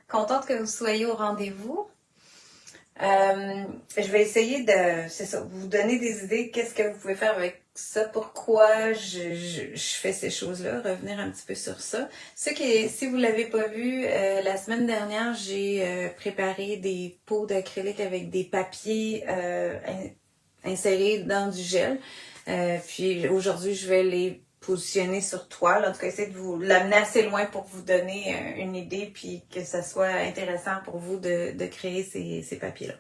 Contente que vous soyez au rendez-vous. Je vais essayer de, c'est ça, vous donner des idées, qu'est-ce que vous pouvez faire avec ça, pourquoi je fais ces choses-là, revenir un petit peu sur ça. Si vous l'avez pas vu, la semaine dernière, j'ai préparé des pots d'acrylique avec des papiers insérés dans du gel. Puis aujourd'hui, je vais les positionner sur toile. En tout cas, essayer de vous l'amener assez loin pour vous donner une idée puis que ça soit intéressant pour vous de créer ces papiers-là.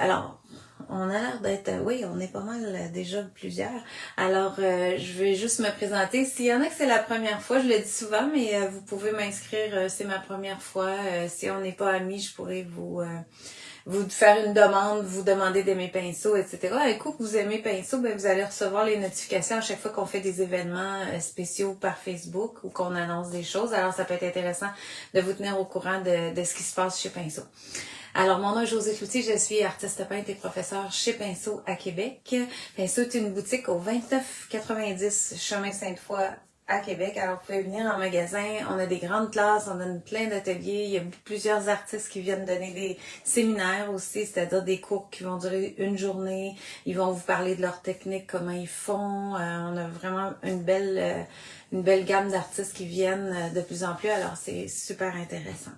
Alors, on a l'air d'être... Oui, on est pas mal déjà plusieurs. Alors, je vais juste me présenter. S'il y en a que c'est la première fois, je le dis souvent, mais vous pouvez m'inscrire, c'est ma première fois. Si on n'est pas amis, je pourrais vous faire une demande, vous demander d'aimer Pinceau, etc. Un coup que vous aimez Pinceau, ben vous allez recevoir les notifications à chaque fois qu'on fait des événements spéciaux par Facebook ou qu'on annonce des choses. Alors, ça peut être intéressant de vous tenir au courant de ce qui se passe chez Pinceau. Alors, mon nom est Josée Cloutier, je suis artiste peintre et professeure chez Pinceau à Québec. Pinceau est une boutique au 2990 Chemin Sainte-Foy à Québec. Alors, vous pouvez venir en magasin. On a des grandes classes, on a plein d'ateliers. Il y a plusieurs artistes qui viennent donner des séminaires aussi, c'est-à-dire des cours qui vont durer une journée. Ils vont vous parler de leur technique, comment ils font. On a vraiment une belle gamme d'artistes qui viennent de plus en plus. Alors, c'est super intéressant.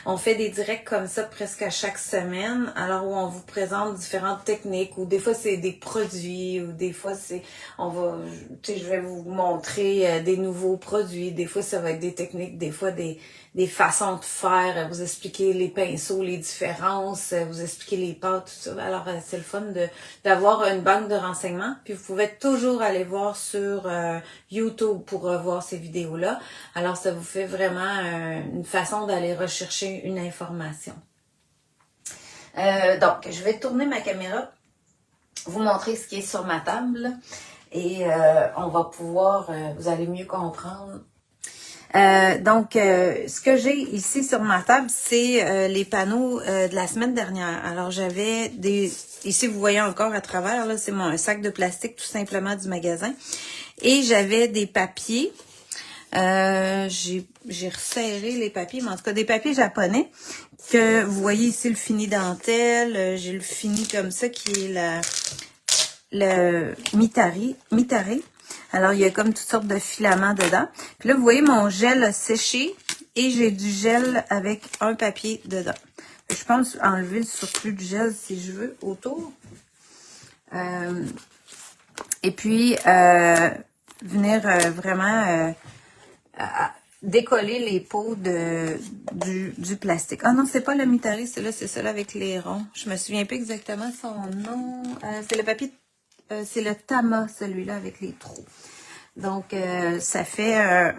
On fait des directs comme ça presque à chaque semaine, alors où on vous présente différentes techniques, ou des fois c'est des produits, ou des fois je vais vous montrer des nouveaux produits, des fois ça va être des techniques, des fois des façons de faire, vous expliquer les pinceaux, les différences, vous expliquer les pâtes, tout ça. Alors c'est le fun d'avoir une banque de renseignements, puis vous pouvez toujours aller voir sur YouTube pour revoir ces vidéos-là. Alors ça vous fait vraiment une façon d'aller rechercher une information. Donc, je vais tourner ma caméra, vous montrer ce qui est sur ma table et on va pouvoir, vous allez mieux comprendre. Ce que j'ai ici sur ma table, c'est les panneaux de la semaine dernière. Alors, j'avais ici vous voyez encore à travers, là, c'est un sac de plastique tout simplement du magasin. Et j'avais des papiers. J'ai resserré les papiers, mais en tout cas des papiers japonais que vous voyez ici le fini dentelle, j'ai le fini comme ça qui est le mitare. Alors il y a comme toutes sortes de filaments dedans. Puis là vous voyez mon gel a séché et j'ai du gel avec un papier dedans. Je pense enlever le surplus de gel si je veux autour. Et puis venir vraiment décoller les pots du plastique. Ah non, c'est pas le mitari, c'est celui avec les ronds. Je me souviens pas exactement son nom. C'est le papier, c'est le tama, celui-là avec les trous. Donc, ça fait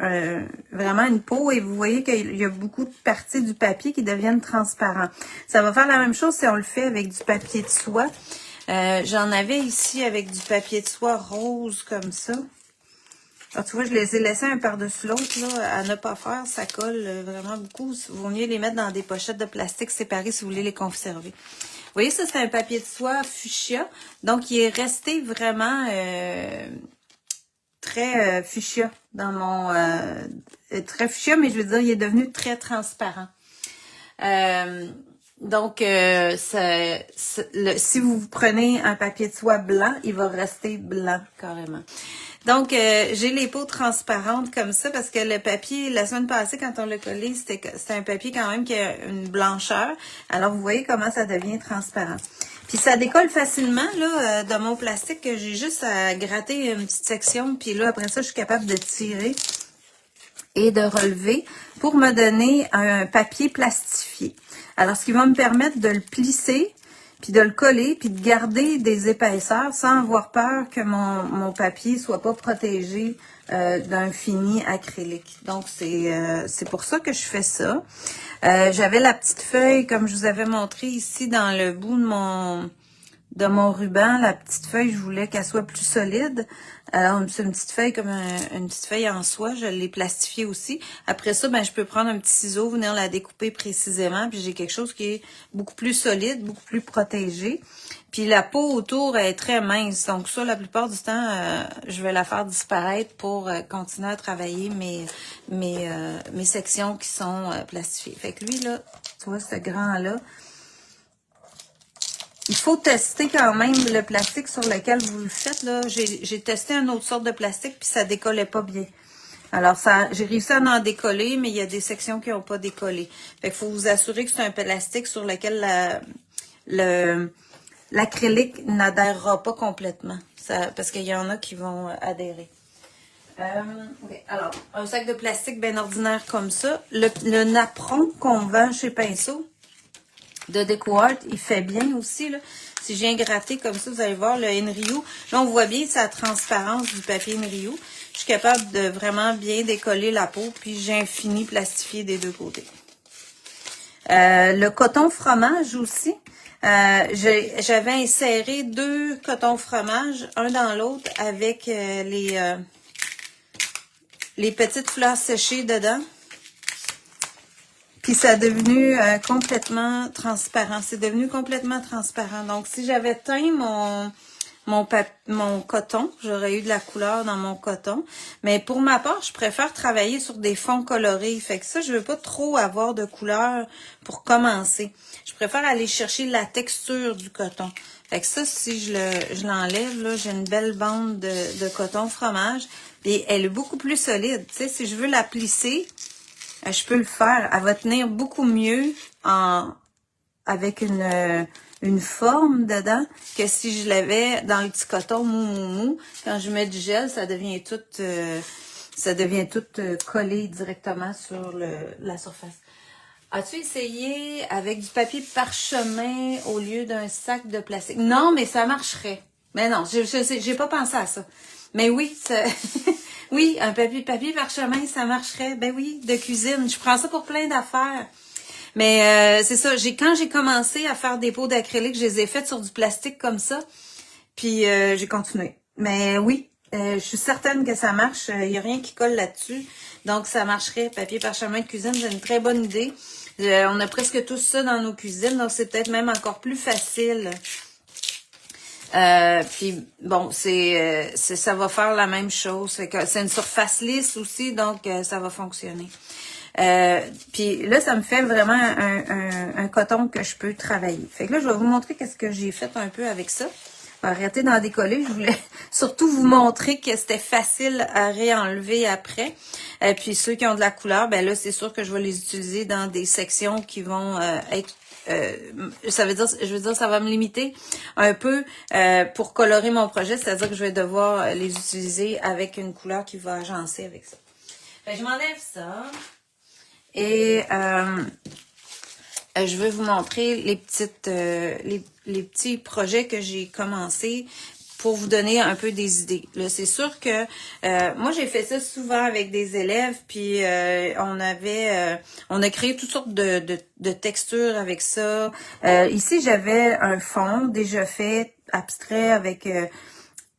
vraiment une peau et vous voyez qu'il y a beaucoup de parties du papier qui deviennent transparents. Ça va faire la même chose si on le fait avec du papier de soie. J'en avais ici avec du papier de soie rose comme ça. Alors, tu vois, je les ai laissés un par-dessus l'autre, là, à ne pas faire. Ça colle vraiment beaucoup. Il vaut mieux les mettre dans des pochettes de plastique séparées si vous voulez les conserver. Vous voyez, ça, c'est un papier de soie fuchsia. Donc, il est resté vraiment très fuchsia dans mon... très fuchsia, mais je veux dire, il est devenu très transparent. Si vous prenez un papier de soie blanc, il va rester blanc carrément. Donc, j'ai les peaux transparentes comme ça parce que le papier, la semaine passée, quand on l'a collé, c'était un papier quand même qui a une blancheur. Alors, vous voyez comment ça devient transparent. Puis, ça décolle facilement là de mon plastique que j'ai juste à gratter une petite section. Puis là, après ça, je suis capable de tirer et de relever pour me donner un papier plastifié. Alors, ce qui va me permettre de le plisser, puis de le coller, puis de garder des épaisseurs sans avoir peur que mon papier soit pas protégé d'un fini acrylique. Donc, c'est pour ça que je fais ça. J'avais la petite feuille, comme je vous avais montré ici, dans le bout de mon ruban. La petite feuille, je voulais qu'elle soit plus solide. Alors, c'est une petite feuille comme une petite feuille en soie. Je l'ai plastifiée aussi. Après ça, ben, je peux prendre un petit ciseau, venir la découper précisément. Puis j'ai quelque chose qui est beaucoup plus solide, beaucoup plus protégé. Puis la peau autour est très mince. Donc ça, la plupart du temps, je vais la faire disparaître pour continuer à travailler mes sections qui sont plastifiées. Fait que lui, là, tu vois, ce grand-là, il faut tester quand même le plastique sur lequel vous le faites, là. J'ai testé une autre sorte de plastique, puis ça décollait pas bien. Alors, j'ai réussi à en décoller, mais il y a des sections qui n'ont pas décollé. Fait qu'il faut vous assurer que c'est un plastique sur lequel l'acrylique n'adhérera pas complètement. Parce qu'il y en a qui vont adhérer. Okay. Alors, un sac de plastique bien ordinaire comme ça. Le napperon qu'on vend chez Pinceau de DecoArt, il fait bien aussi, là. Si j'ai gratté comme ça, vous allez voir le Inrio. Là, on voit bien sa transparence du papier Inrio. Je suis capable de vraiment bien décoller la peau, puis j'ai un fini plastifié des deux côtés. Le coton fromage aussi. J'avais inséré 2 cotons fromage, un dans l'autre, avec les petites fleurs séchées dedans. Puis ça a devenu complètement transparent. C'est devenu complètement transparent. Donc, si j'avais teint mon coton, j'aurais eu de la couleur dans mon coton. Mais pour ma part, je préfère travailler sur des fonds colorés. Fait que ça, je veux pas trop avoir de couleur pour commencer. Je préfère aller chercher la texture du coton. Fait que ça, si je l'enlève, là, j'ai une belle bande de coton fromage. Et elle est beaucoup plus solide. Tu sais, si je veux la plisser, je peux le faire. Elle va tenir beaucoup mieux avec une forme dedans que si je l'avais dans le petit coton mou. Quand je mets du gel, ça devient tout collé directement sur la surface. As-tu essayé avec du papier parchemin au lieu d'un sac de plastique? Non, mais ça marcherait. Mais non, j'ai pas pensé à ça. Mais oui, oui, un papier parchemin, ça marcherait. Ben oui, de cuisine. Je prends ça pour plein d'affaires. Mais c'est ça, quand j'ai commencé à faire des pots d'acrylique, je les ai faites sur du plastique comme ça. Puis j'ai continué. Mais oui, je suis certaine que ça marche. Il n'y a rien qui colle là-dessus. Donc ça marcherait. Papier parchemin de cuisine, c'est une très bonne idée. On a presque tous ça dans nos cuisines, donc c'est peut-être même encore plus facile. Puis bon, ça va faire la même chose. C'est une surface lisse aussi, donc ça va fonctionner. Puis là, ça me fait vraiment un coton que je peux travailler. Fait que là, je vais vous montrer qu'est-ce que j'ai fait un peu avec ça. Arrêtez d'en décoller. Je voulais surtout vous montrer que c'était facile à réenlever après. Puis ceux qui ont de la couleur, ben là, c'est sûr que je vais les utiliser dans des sections qui vont être ça va me limiter un peu pour colorer mon projet, c'est-à-dire que je vais devoir les utiliser avec une couleur qui va agencer avec ça. Fait, je m'enlève ça et je vais vous montrer les petits projets que j'ai commencé pour vous donner un peu des idées. Là, c'est sûr que moi, j'ai fait ça souvent avec des élèves, puis on a créé toutes sortes de textures avec ça. Ici, j'avais un fond déjà fait, abstrait,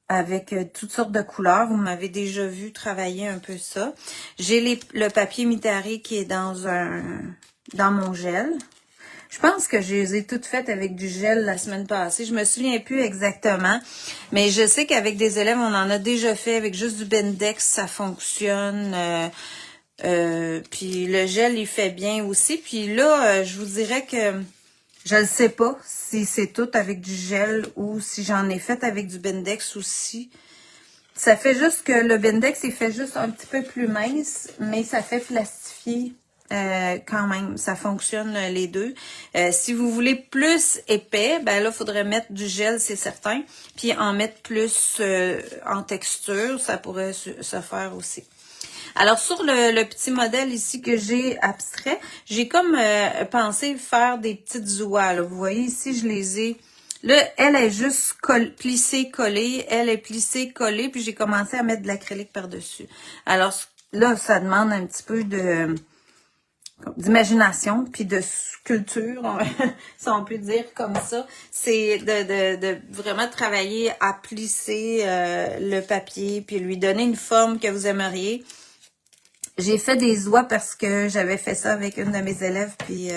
avec toutes sortes de couleurs. Vous m'avez déjà vu travailler un peu ça. J'ai le papier Mitari qui est dans mon gel. Je pense que je les ai toutes faites avec du gel la semaine passée. Je me souviens plus exactement. Mais je sais qu'avec des élèves, on en a déjà fait avec juste du Bendex. Ça fonctionne. Puis le gel, il fait bien aussi. Puis là, je vous dirais que je ne sais pas si c'est tout avec du gel ou si j'en ai fait avec du Bendex aussi. Ça fait juste que le Bendex, il fait juste un petit peu plus mince, mais ça fait plastifier. Quand même, ça fonctionne les deux. Si vous voulez plus épais, ben là, il faudrait mettre du gel, c'est certain. Puis en mettre plus en texture, ça pourrait se faire aussi. Alors, sur le petit modèle ici que j'ai abstrait, j'ai comme pensé faire des petites oies. Là. Vous voyez ici, je les ai... Là, elle est juste plissée, collée. Elle est plissée, collée. Puis j'ai commencé à mettre de l'acrylique par-dessus. Alors, là, ça demande un petit peu d'imagination, puis de sculpture, si on peut dire comme ça, c'est de vraiment travailler à plisser le papier, puis lui donner une forme que vous aimeriez. J'ai fait des oies parce que j'avais fait ça avec une de mes élèves, puis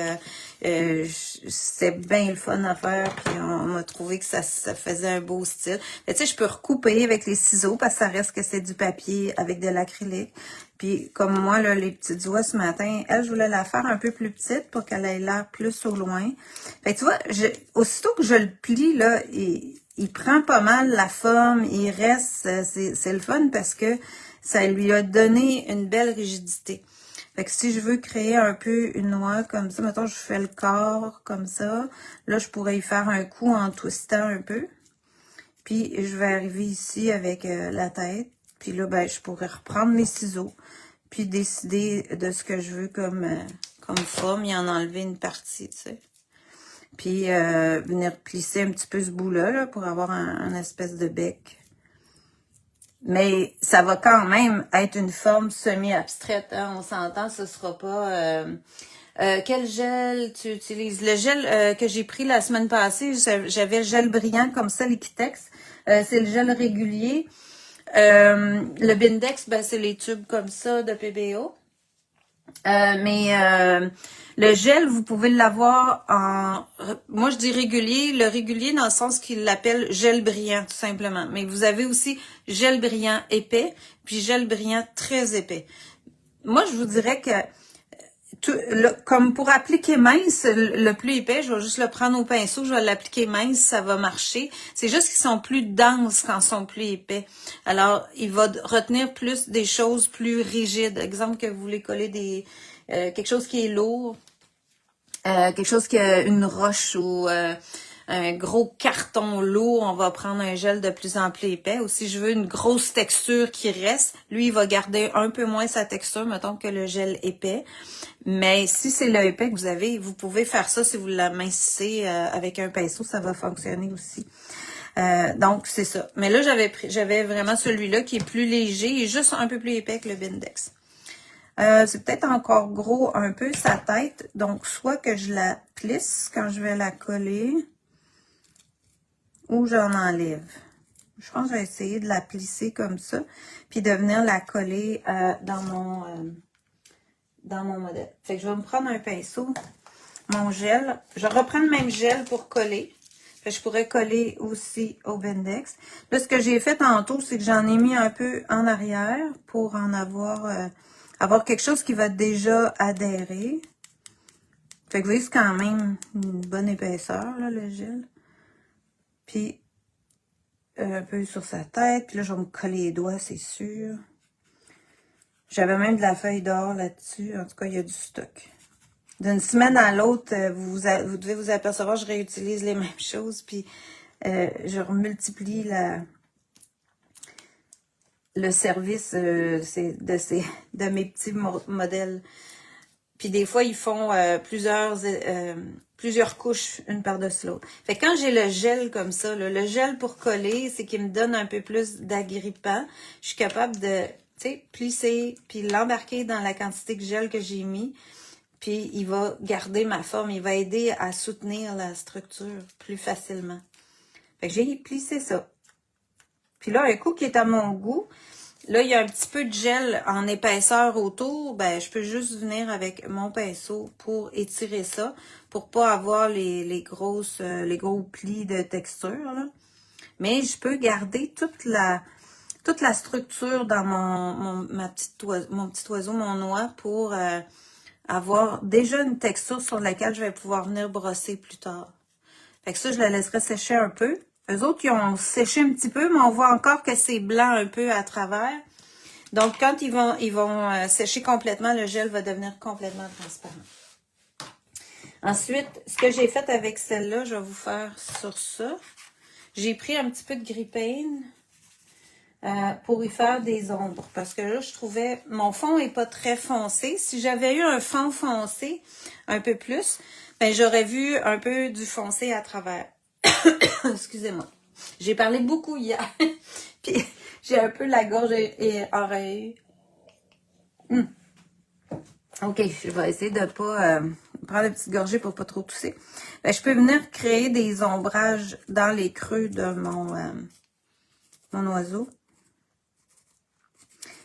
c'était bien le fun à faire, puis on m'a trouvé que ça faisait un beau style. Mais tu sais, je peux recouper avec les ciseaux parce que ça reste que c'est du papier avec de l'acrylique. Puis comme moi, là, les petites oies ce matin, elle, je voulais la faire un peu plus petite pour qu'elle ait l'air plus au loin. Fait que tu vois, aussitôt que je le plie, là, il prend pas mal la forme, il reste, c'est le fun parce que ça lui a donné une belle rigidité. Fait que si je veux créer un peu une oie comme ça, mettons je fais le corps comme ça, là je pourrais y faire un coup en twistant un peu. Puis je vais arriver ici avec la tête. Puis là, ben, je pourrais reprendre mes ciseaux, puis décider de ce que je veux comme forme et en enlever une partie, tu sais. Puis venir plisser un petit peu ce bout-là là, pour avoir un espèce de bec. Mais ça va quand même être une forme semi-abstraite, hein, on s'entend, ce sera pas... quel gel tu utilises? Le gel que j'ai pris la semaine passée, j'avais le gel brillant comme ça, Liquitex. C'est le gel régulier. Le Bindex, ben, c'est les tubes comme ça de PBO. Le gel, vous pouvez l'avoir en... Moi, je dis régulier. Le régulier dans le sens qu'il l'appelle gel brillant, tout simplement. Mais vous avez aussi gel brillant épais, puis gel brillant très épais. Moi, je vous dirais que comme pour appliquer mince, le plus épais, je vais juste le prendre au pinceau, je vais l'appliquer mince, ça va marcher. C'est juste qu'ils sont plus denses quand ils sont plus épais. Alors, il va retenir plus des choses plus rigides. Exemple que vous voulez coller quelque chose qui est lourd, quelque chose qui a une roche ou un gros carton lourd, on va prendre un gel de plus en plus épais. Ou si je veux une grosse texture qui reste, lui, il va garder un peu moins sa texture, mettons, que le gel épais. Mais si c'est le épais que vous avez, vous pouvez faire ça si vous l'amincissez avec un pinceau, ça va fonctionner aussi. Donc, c'est ça. Mais là, j'avais vraiment celui-là qui est plus léger et juste un peu plus épais que le Bindex. C'est peut-être encore gros un peu sa tête. Donc, soit que je la plisse quand je vais la coller ou j'en enlève. Je pense que je vais essayer de la plisser comme ça puis de venir la coller dans mon modèle. Fait que je vais me prendre un pinceau, mon gel. Je reprends le même gel pour coller. Fait que je pourrais coller aussi au Bindex. Là, ce que j'ai fait tantôt, c'est que j'en ai mis un peu en arrière pour en avoir quelque chose qui va déjà adhérer. Fait que vous voyez, c'est quand même une bonne épaisseur, là, le gel. Puis, un peu sur sa tête. Puis là, je vais me coller les doigts, c'est sûr. J'avais même de la feuille d'or là-dessus. En tout cas, il y a du stock. D'une semaine à l'autre, vous devez vous apercevoir, je réutilise les mêmes choses. Puis, je remultiplie le service de mes petits modèles. Puis des fois, ils font plusieurs couches, une par-dessus l'autre. Fait que quand j'ai le gel comme ça, là, le gel pour coller, c'est qu'il me donne un peu plus d'agrippant. Je suis capable de, tu sais, plisser, puis l'embarquer dans la quantité de gel que j'ai mis. Puis il va garder ma forme, il va aider à soutenir la structure plus facilement. Fait que j'ai plissé ça. Puis là, un coup qui est à mon goût, là, il y a un petit peu de gel en épaisseur autour. Ben, je peux juste venir avec mon pinceau pour étirer ça, pour pas avoir les gros plis de texture, là. Mais je peux garder toute la structure dans mon petit oiseau, mon noix, pour avoir déjà une texture sur laquelle je vais pouvoir venir brosser plus tard. Fait que ça, je la laisserai sécher un peu. Eux autres, ils ont séché un petit peu, mais on voit encore que c'est blanc un peu à travers. Donc, quand ils vont sécher complètement, le gel va devenir complètement transparent. Ensuite, ce que j'ai fait avec celle-là, je vais vous faire sur ça. J'ai pris un petit peu de Grey Paint pour y faire des ombres. Parce que là, je trouvais, mon fond n'est pas très foncé. Si j'avais eu un fond foncé un peu plus, ben j'aurais vu un peu du foncé à travers. Excusez-moi. J'ai parlé beaucoup hier. Puis j'ai un peu la gorge et oreille. OK, je vais essayer de pas prendre une petite gorgée pour pas trop tousser. Ben, je peux venir créer des ombrages dans les creux de mon oiseau.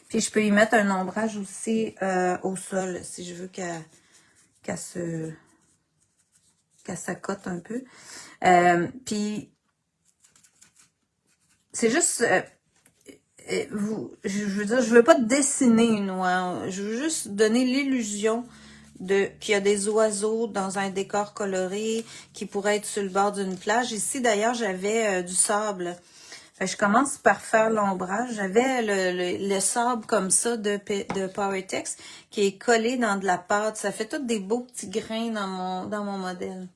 Puis je peux y mettre un ombrage aussi au sol si je veux qu'elle s'accote un peu. Puis c'est juste je veux dire, je veux pas dessiner une oie. Je veux juste donner l'illusion qu'il y a des oiseaux dans un décor coloré qui pourrait être sur le bord d'une plage. Ici, d'ailleurs, j'avais du sable. Je commence par faire l'ombrage. J'avais le sable comme ça de Powertex qui est collé dans de la pâte. Ça fait tous des beaux petits grains dans mon modèle.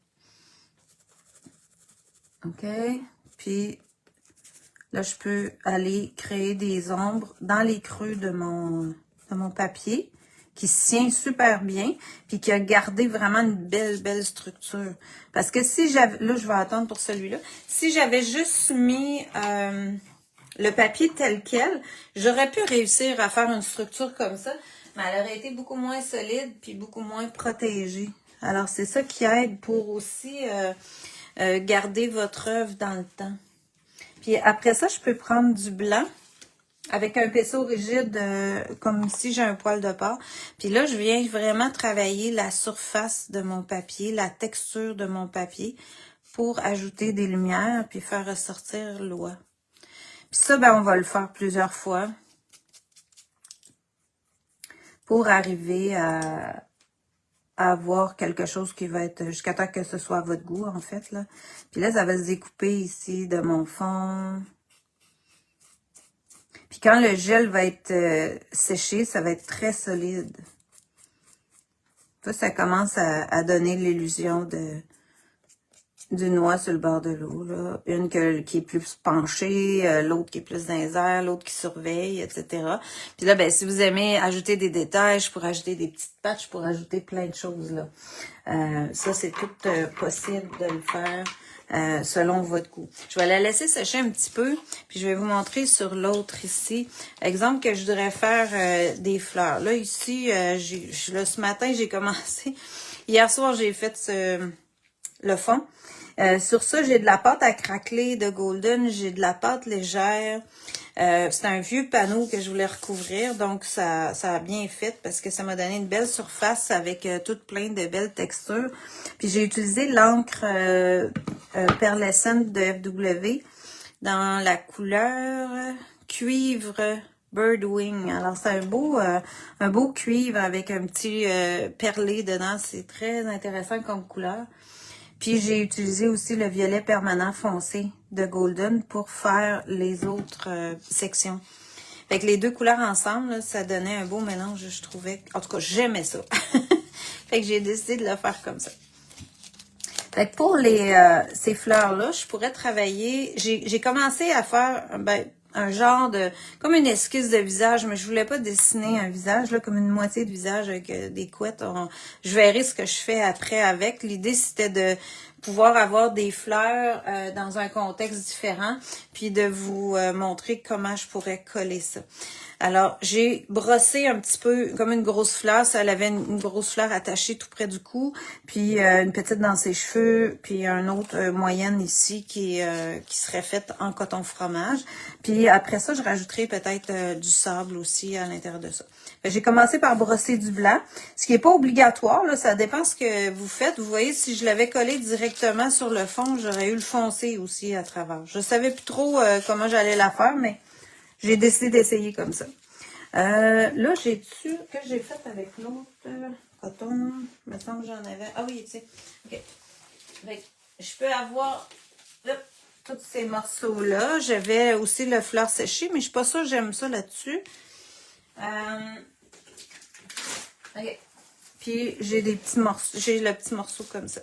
OK? Puis là, je peux aller créer des ombres dans les creux de mon papier qui se tient super bien puis qui a gardé vraiment une belle structure. Parce que si j'avais... Là, je vais attendre pour celui-là. Si j'avais juste mis le papier tel quel, j'aurais pu réussir à faire une structure comme ça, mais elle aurait été beaucoup moins solide puis beaucoup moins protégée. Alors, c'est ça qui aide pour aussi garder votre œuvre dans le temps. Puis après ça, je peux prendre du blanc avec un pinceau rigide comme si j'ai un poil de porc. Puis là, je viens vraiment travailler la surface de mon papier, la texture de mon papier pour ajouter des lumières puis faire ressortir l'oie. Puis ça, ben, on va le faire plusieurs fois pour arriver à avoir quelque chose qui va être jusqu'à temps que ce soit à votre goût, en fait, là. Puis là, ça va se découper ici de mon fond. Puis quand le gel va être séché, ça va être très solide. Ça commence à donner l'illusion d'une oie sur le bord de l'eau, là. Une qui est plus penchée, l'autre qui est plus dans les airs, l'autre qui surveille, etc. Puis là, ben, si vous aimez ajouter des détails, je pourrais ajouter des petites pattes, je pourrais ajouter plein de choses, là. Ça, c'est tout possible de le faire selon votre goût. Je vais la laisser sécher un petit peu, puis je vais vous montrer sur l'autre ici. Exemple que je voudrais faire des fleurs. Là, ici, ce matin, j'ai commencé. Hier soir, j'ai fait le fond. Sur ça, j'ai de la pâte à craqueler de Golden, j'ai de la pâte légère. C'est un vieux panneau que je voulais recouvrir, donc ça a bien fait parce que ça m'a donné une belle surface avec toute plein de belles textures. Puis j'ai utilisé l'encre Pearlescent de FW dans la couleur cuivre Birdwing. Alors c'est un beau cuivre avec un petit perlé dedans. C'est très intéressant comme couleur. Puis j'ai utilisé aussi le violet permanent foncé de Golden pour faire les autres sections. Fait que les deux couleurs ensemble, là, ça donnait un beau mélange, je trouvais. En tout cas, j'aimais ça. Fait que j'ai décidé de le faire comme ça. Fait que pour ces fleurs-là, je pourrais travailler... J'ai commencé à faire un genre de... comme une esquisse de visage, mais je voulais pas dessiner un visage, là, comme une moitié de visage avec des couettes. Je verrai ce que je fais après avec. L'idée, c'était de pouvoir avoir des fleurs dans un contexte différent, puis de vous montrer comment je pourrais coller ça. Alors, j'ai brossé un petit peu comme une grosse fleur. Ça, elle avait une grosse fleur attachée tout près du cou, puis une petite dans ses cheveux, puis un autre moyenne ici qui serait faite en coton fromage. Puis après ça, je rajouterai peut-être du sable aussi à l'intérieur de ça. J'ai commencé par brosser du blanc, ce qui n'est pas obligatoire, là, ça dépend ce que vous faites. Vous voyez, si je l'avais collé directement sur le fond, j'aurais eu le foncé aussi à travers. Je savais plus trop comment j'allais la faire, mais j'ai décidé d'essayer comme ça. Là, que j'ai fait avec l'autre coton? Il me semble que j'en avais. Ah oui, tu sais. OK. Fait, je peux avoir tous ces morceaux-là. J'avais aussi le fleur séché, mais je suis pas sûre que j'aime ça là-dessus. OK. Puis, j'ai des petits morceaux. J'ai le petit morceau comme ça.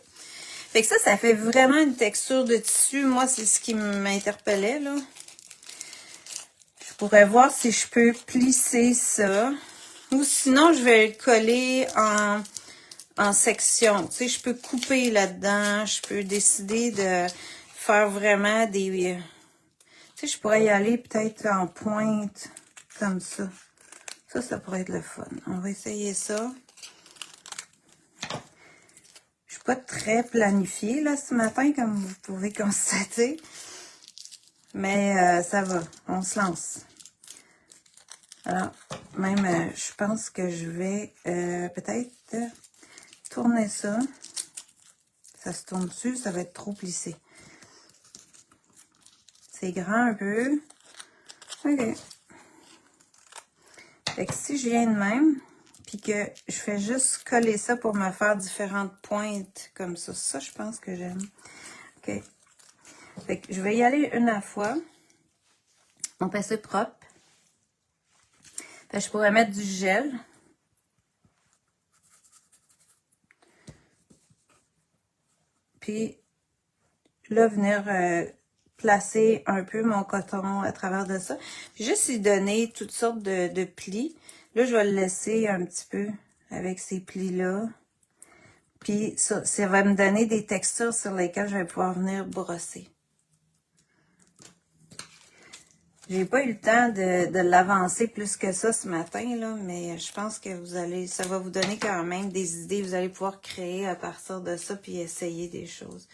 Fait que ça fait vraiment une texture de tissu. Moi, c'est ce qui m'interpellait, là. Je pourrais voir si je peux plisser ça. Ou sinon, je vais le coller en sections. Tu sais, je peux couper là-dedans. Je peux décider de faire vraiment des... Tu sais, je pourrais y aller peut-être en pointe, comme ça. Ça pourrait être le fun. On va essayer ça. pas très planifié là ce matin, comme vous pouvez constater. Mais ça va, on se lance. Alors, même, je pense que je vais peut-être tourner ça. Ça se tourne dessus, ça va être trop plissé. C'est grand un peu. OK. Fait que si je viens de même, puis que je fais juste coller ça pour me faire différentes pointes comme ça. Ça, je pense que j'aime. OK. Fait que je vais y aller une à la fois. Mon pinceau est propre. Fait que je pourrais mettre du gel. Puis là, venir placer un peu mon coton à travers de ça. Puis juste y donner toutes sortes de plis. Là, je vais le laisser un petit peu avec ces plis-là. Puis ça va me donner des textures sur lesquelles je vais pouvoir venir brosser. J'ai pas eu le temps de l'avancer plus que ça ce matin, là, mais je pense que ça va vous donner quand même des idées. Vous allez pouvoir créer à partir de ça, puis essayer des choses.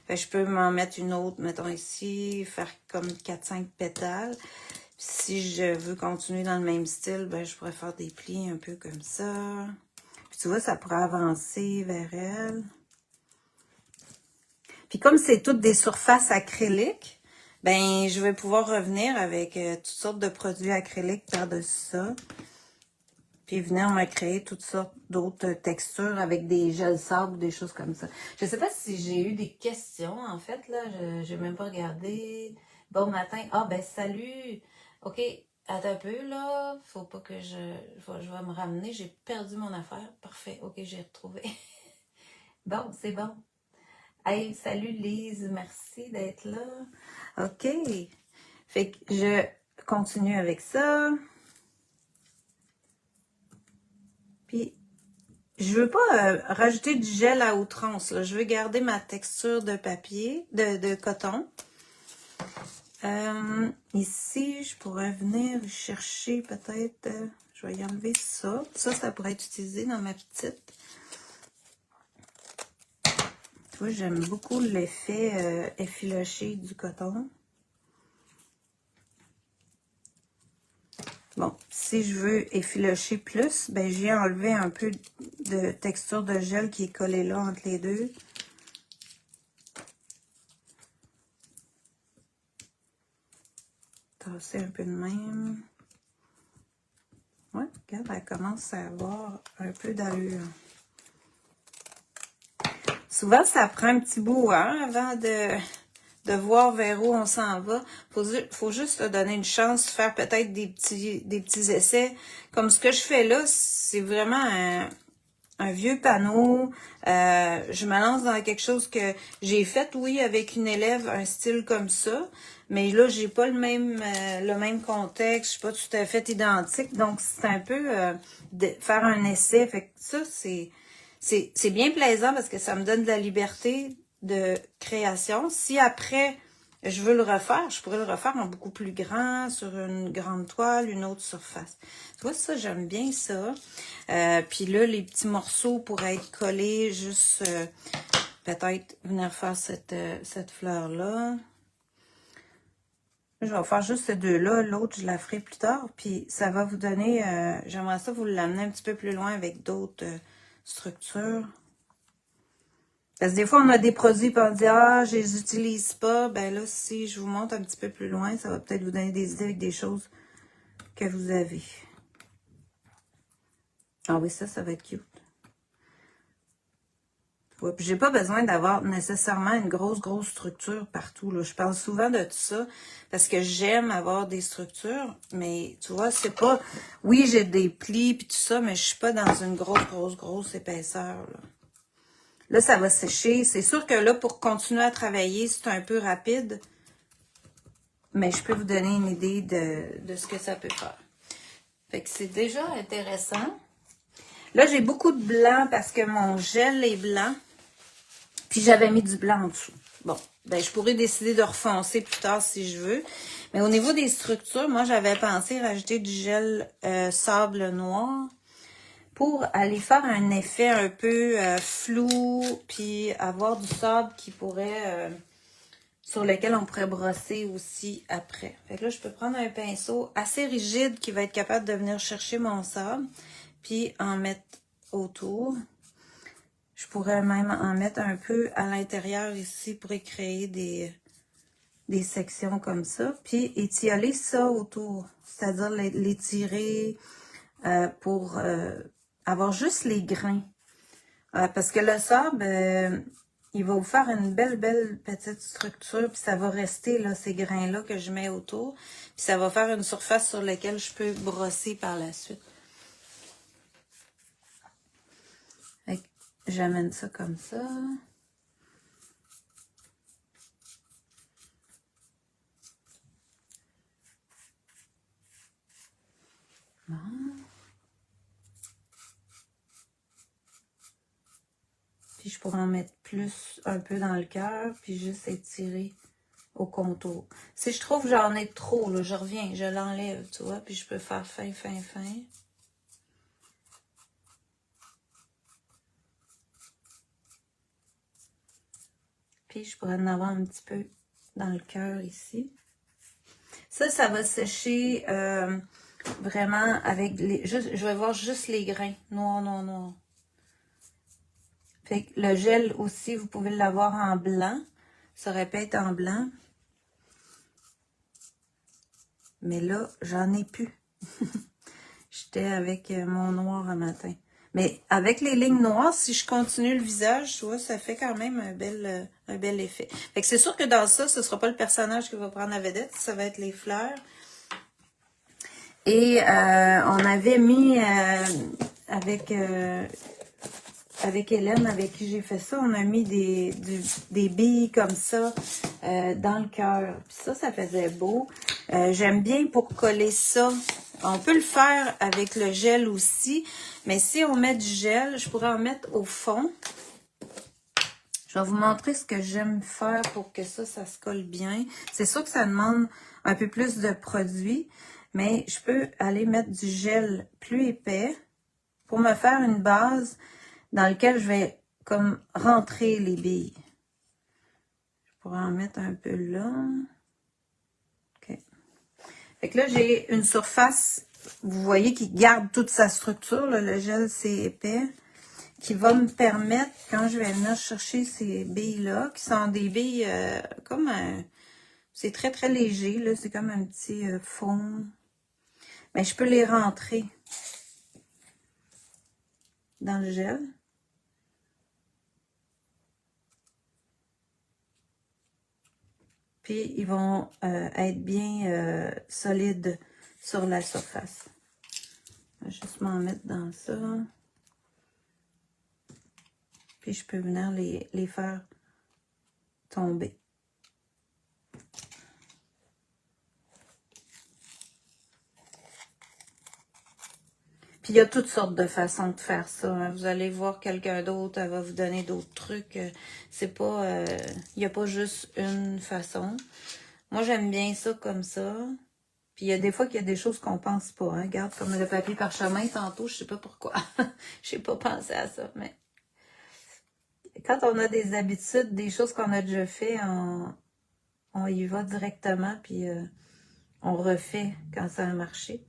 Fait que je peux m'en mettre une autre, mettons ici, faire comme 4-5 pétales. Puis si je veux continuer dans le même style, ben je pourrais faire des plis un peu comme ça. Puis tu vois, ça pourrait avancer vers elle. Puis comme c'est toutes des surfaces acryliques, ben je vais pouvoir revenir avec toutes sortes de produits acryliques par-dessus ça. Puis venir me créer toutes sortes d'autres textures avec des gels sable ou des choses comme ça. Je sais pas si j'ai eu des questions, en fait, là. Je n'ai même pas regardé. Bon matin. Ah, ben salut. OK, attends un peu, là. Faut pas que je vais me ramener. J'ai perdu mon affaire. Parfait. OK, j'ai retrouvé. Bon, c'est bon. Hey, salut Lise, merci d'être là. OK. Fait que je continue avec ça. Puis, je veux pas rajouter du gel à outrance, là. Je veux garder ma texture de papier, de coton. Ici, je pourrais venir chercher peut-être... je vais y enlever ça. Ça pourrait être utilisé dans ma petite. Tu vois, j'aime beaucoup l'effet effiloché du coton. Bon, si je veux effilocher plus, ben j'ai enlevé un peu de texture de gel qui est collée là entre les deux. Tasser un peu de même. Ouais, regarde, elle commence à avoir un peu d'allure. Souvent, ça prend un petit bout hein, avant de voir vers où on s'en va. Faut juste donner une chance, faire peut-être des petits essais. Comme ce que je fais là, c'est vraiment un vieux panneau. Je me lance dans quelque chose que j'ai fait, oui, avec une élève, un style comme ça. Mais là, j'ai pas le même contexte, je suis pas tout à fait identique. Donc, c'est un peu de faire un essai. Fait que ça, c'est bien plaisant parce que ça me donne de la liberté de création. Si après, je veux le refaire, je pourrais le refaire en beaucoup plus grand, sur une grande toile, une autre surface. Tu vois, ça, j'aime bien ça. Puis là, les petits morceaux pourraient être collés, juste peut-être venir faire cette fleur-là. Je vais faire juste ces deux-là. L'autre, je la ferai plus tard. Puis ça va vous donner... j'aimerais ça vous l'amener un petit peu plus loin avec d'autres structures. Parce que des fois, on a des produits et on dit « Ah, je les utilise pas. » Ben là, si je vous montre un petit peu plus loin, ça va peut-être vous donner des idées avec des choses que vous avez. Ah oui, ça va être cute. Ouais, puis j'ai pas besoin d'avoir nécessairement une grosse structure partout, là. Je parle souvent de tout ça parce que j'aime avoir des structures, mais tu vois, c'est pas... Oui, j'ai des plis puis tout ça, mais je suis pas dans une grosse épaisseur, là. Là, ça va sécher. C'est sûr que là, pour continuer à travailler, c'est un peu rapide, mais je peux vous donner une idée de ce que ça peut faire. Fait que c'est déjà intéressant. Là, j'ai beaucoup de blanc parce que mon gel est blanc. Puis j'avais mis du blanc en dessous. Bon, ben je pourrais décider de refoncer plus tard si je veux. Mais au niveau des structures, moi j'avais pensé rajouter du gel sable noir pour aller faire un effet un peu flou, puis avoir du sable qui pourrait, sur lequel on pourrait brosser aussi après. Fait que là, je peux prendre un pinceau assez rigide qui va être capable de venir chercher mon sable, puis en mettre autour. Je pourrais même en mettre un peu à l'intérieur ici pour créer des sections comme ça. Puis étioler ça autour, c'est-à-dire l'étirer pour avoir juste les grains. Parce que le sable, il va vous faire une belle petite structure, puis ça va rester là, ces grains-là que je mets autour. Puis ça va faire une surface sur laquelle je peux brosser par la suite. J'amène ça comme ça. Bon. Puis je pourrais en mettre plus un peu dans le cœur, puis juste étirer au contour. Si je trouve que j'en ai trop, là, je reviens, je l'enlève, tu vois, puis je peux faire fin. Puis je pourrais en avoir un petit peu dans le cœur ici. Ça va sécher vraiment avec les... je vais voir juste les grains. Noir. Fait que le gel aussi, vous pouvez l'avoir en blanc. Ça aurait pu être en blanc. Mais là, j'en ai plus. J'étais avec mon noir un matin. Mais avec les lignes noires, si je continue le visage, tu vois, ça fait quand même un bel effet. Fait que c'est sûr que dans ça, ce ne sera pas le personnage qui va prendre la vedette, ça va être les fleurs. Et on avait mis avec Hélène, avec qui j'ai fait ça, on a mis des billes comme ça dans le cœur. Puis ça faisait beau. J'aime bien pour coller ça. On peut le faire avec le gel aussi, mais si on met du gel, je pourrais en mettre au fond. Je vais vous montrer ce que j'aime faire pour que ça se colle bien. C'est sûr que ça demande un peu plus de produit, mais je peux aller mettre du gel plus épais pour me faire une base dans laquelle je vais comme rentrer les billes. Je pourrais en mettre un peu là. OK. Fait que là, j'ai une surface, vous voyez, qui garde toute sa structure. Là, le gel, c'est épais. Qui va me permettre, quand je vais venir chercher ces billes-là, qui sont des billes comme un... C'est très léger, là. C'est comme un petit fond. Mais je peux les rentrer dans le gel. Puis, ils vont être bien solides sur la surface. Je vais juste m'en mettre dans ça. Puis, je peux venir les faire tomber. Puis, il y a toutes sortes de façons de faire ça. Hein. Vous allez voir quelqu'un d'autre, elle va vous donner d'autres trucs. C'est pas... il n'y a pas juste une façon. Moi, j'aime bien ça comme ça. Puis, il y a des fois qu'il y a des choses qu'on pense pas. Hein. Regarde, comme le papier parchemin, tantôt, je sais pas pourquoi. Je n'ai pas pensé à ça, mais... Quand on a des habitudes, des choses qu'on a déjà fait, on y va directement, puis on refait quand ça a marché.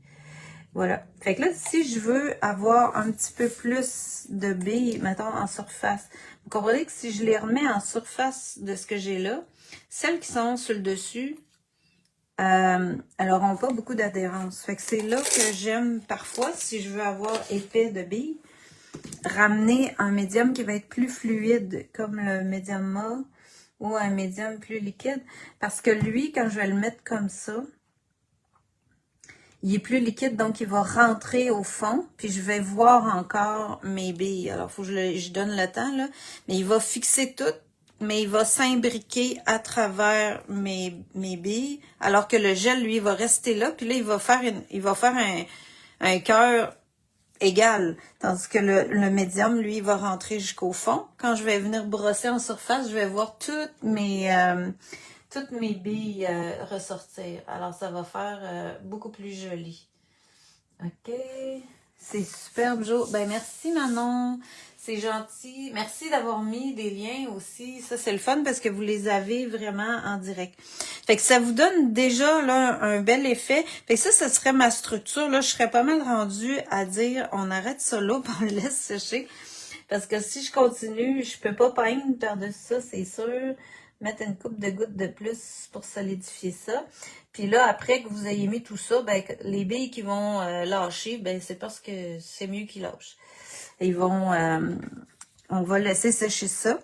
Voilà. Fait que là, si je veux avoir un petit peu plus de billes, mettons, en surface, vous comprenez que si je les remets en surface de ce que j'ai là, celles qui sont sur le dessus, elles n'auront pas beaucoup d'adhérence. Fait que c'est là que j'aime parfois, si je veux avoir épais de billes, ramener un médium qui va être plus fluide, comme le médium mauve, ou un médium plus liquide. Parce que lui, quand je vais le mettre comme ça, il est plus liquide, donc il va rentrer au fond, puis je vais voir encore mes billes. Alors, il faut que je donne le temps, là. Mais il va fixer tout, mais il va s'imbriquer à travers mes billes, alors que le gel, lui, va rester là, puis là, il va faire un cœur égal. Tandis que le médium, lui, va rentrer jusqu'au fond. Quand je vais venir brosser en surface, je vais voir toutes mes billes ressortir. Alors, ça va faire beaucoup plus joli. OK. C'est superbe, Jo. Ben, merci, Manon. C'est gentil. Merci d'avoir mis des liens aussi. Ça, c'est le fun parce que vous les avez vraiment en direct. Fait que ça vous donne déjà là un bel effet. Fait que ça serait ma structure. Là, je serais pas mal rendue à dire on arrête ça là, puis on le laisse sécher. Parce que si je continue, je peux pas peindre par-dessus ça, c'est sûr. Mettre une coupe de gouttes de plus pour solidifier ça. Puis là, après que vous ayez mis tout ça, ben, les billes qui vont lâcher, ben, c'est parce que c'est mieux qu'ils lâchent. Ils vont, on va laisser sécher ça.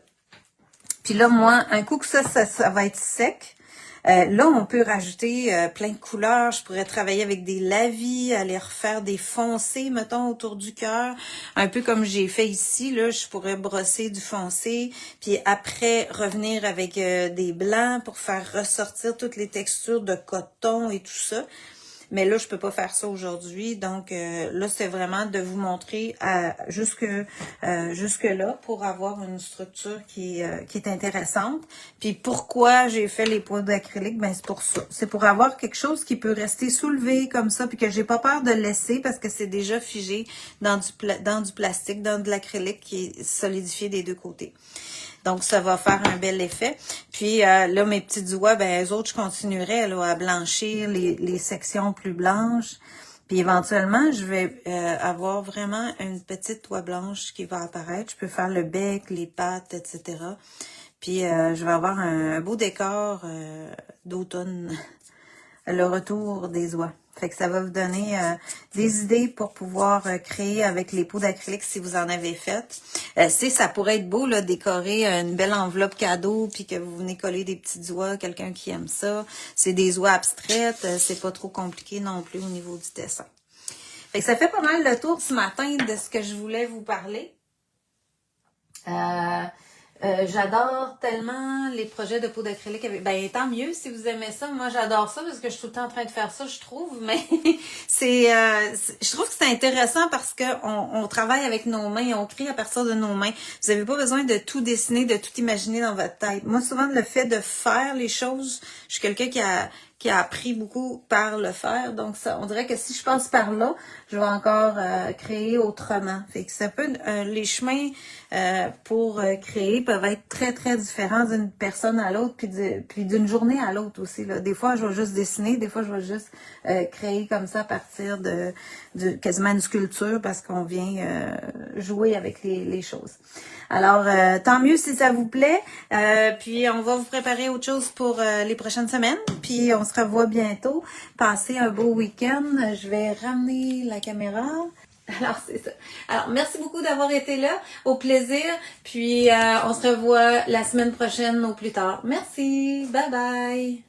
Puis là, moi, un coup que ça va être sec, là, on peut rajouter plein de couleurs. Je pourrais travailler avec des lavis, aller refaire des foncés, mettons, autour du cœur. Un peu comme j'ai fait ici, là, je pourrais brosser du foncé, puis après revenir avec des blancs pour faire ressortir toutes les textures de coton et tout ça. Mais là, je peux pas faire ça aujourd'hui. Donc, là, c'est vraiment de vous montrer jusque là pour avoir une structure qui est intéressante. Puis, pourquoi j'ai fait les pots d'acrylique? Ben, c'est pour ça. C'est pour avoir quelque chose qui peut rester soulevé comme ça, puis que j'ai pas peur de laisser parce que c'est déjà figé dans du plastique, dans de l'acrylique qui est solidifié des deux côtés. Donc, ça va faire un bel effet. Puis là, mes petits doigts, ben, eux autres, je continuerai là, à blanchir les sections plus blanches. Puis éventuellement, je vais avoir vraiment une petite toile blanche qui va apparaître. Je peux faire le bec, les pattes, etc. Puis je vais avoir un beau décor d'automne, le retour des oies. Fait que ça va vous donner des idées pour pouvoir créer avec les pots d'acrylique si vous en avez fait. Ça pourrait être beau, là, décorer une belle enveloppe cadeau, puis que vous venez coller des petites oies, quelqu'un qui aime ça. C'est des oies abstraites, c'est pas trop compliqué non plus au niveau du dessin. Fait que ça fait pas mal le tour ce matin de ce que je voulais vous parler. J'adore tellement les projets de peau d'acrylique. Ben, tant mieux si vous aimez ça. Moi, j'adore ça parce que je suis tout le temps en train de faire ça, je trouve. Mais je trouve que c'est intéressant parce que on travaille avec nos mains, on crée à partir de nos mains. Vous n'avez pas besoin de tout dessiner, de tout imaginer dans votre tête. Moi, souvent, le fait de faire les choses, je suis quelqu'un qui a appris beaucoup par le faire. Donc, ça, on dirait que si je passe par là, je vais encore créer autrement. Fait que ça peut, les chemins pour créer peuvent être très, très différents d'une personne à l'autre, puis d'une journée à l'autre aussi. Là. Des fois, je vais juste dessiner, des fois, je vais juste créer comme ça à partir de quasiment une sculpture parce qu'on vient jouer avec les choses. Alors, tant mieux si ça vous plaît. Puis, on va vous préparer autre chose pour les prochaines semaines. Puis, on se revoit bientôt. Passez un beau week-end. Je vais ramener la caméra. Alors, c'est ça. Alors, merci beaucoup d'avoir été là. Au plaisir. Puis, on se revoit la semaine prochaine au plus tard. Merci. Bye bye.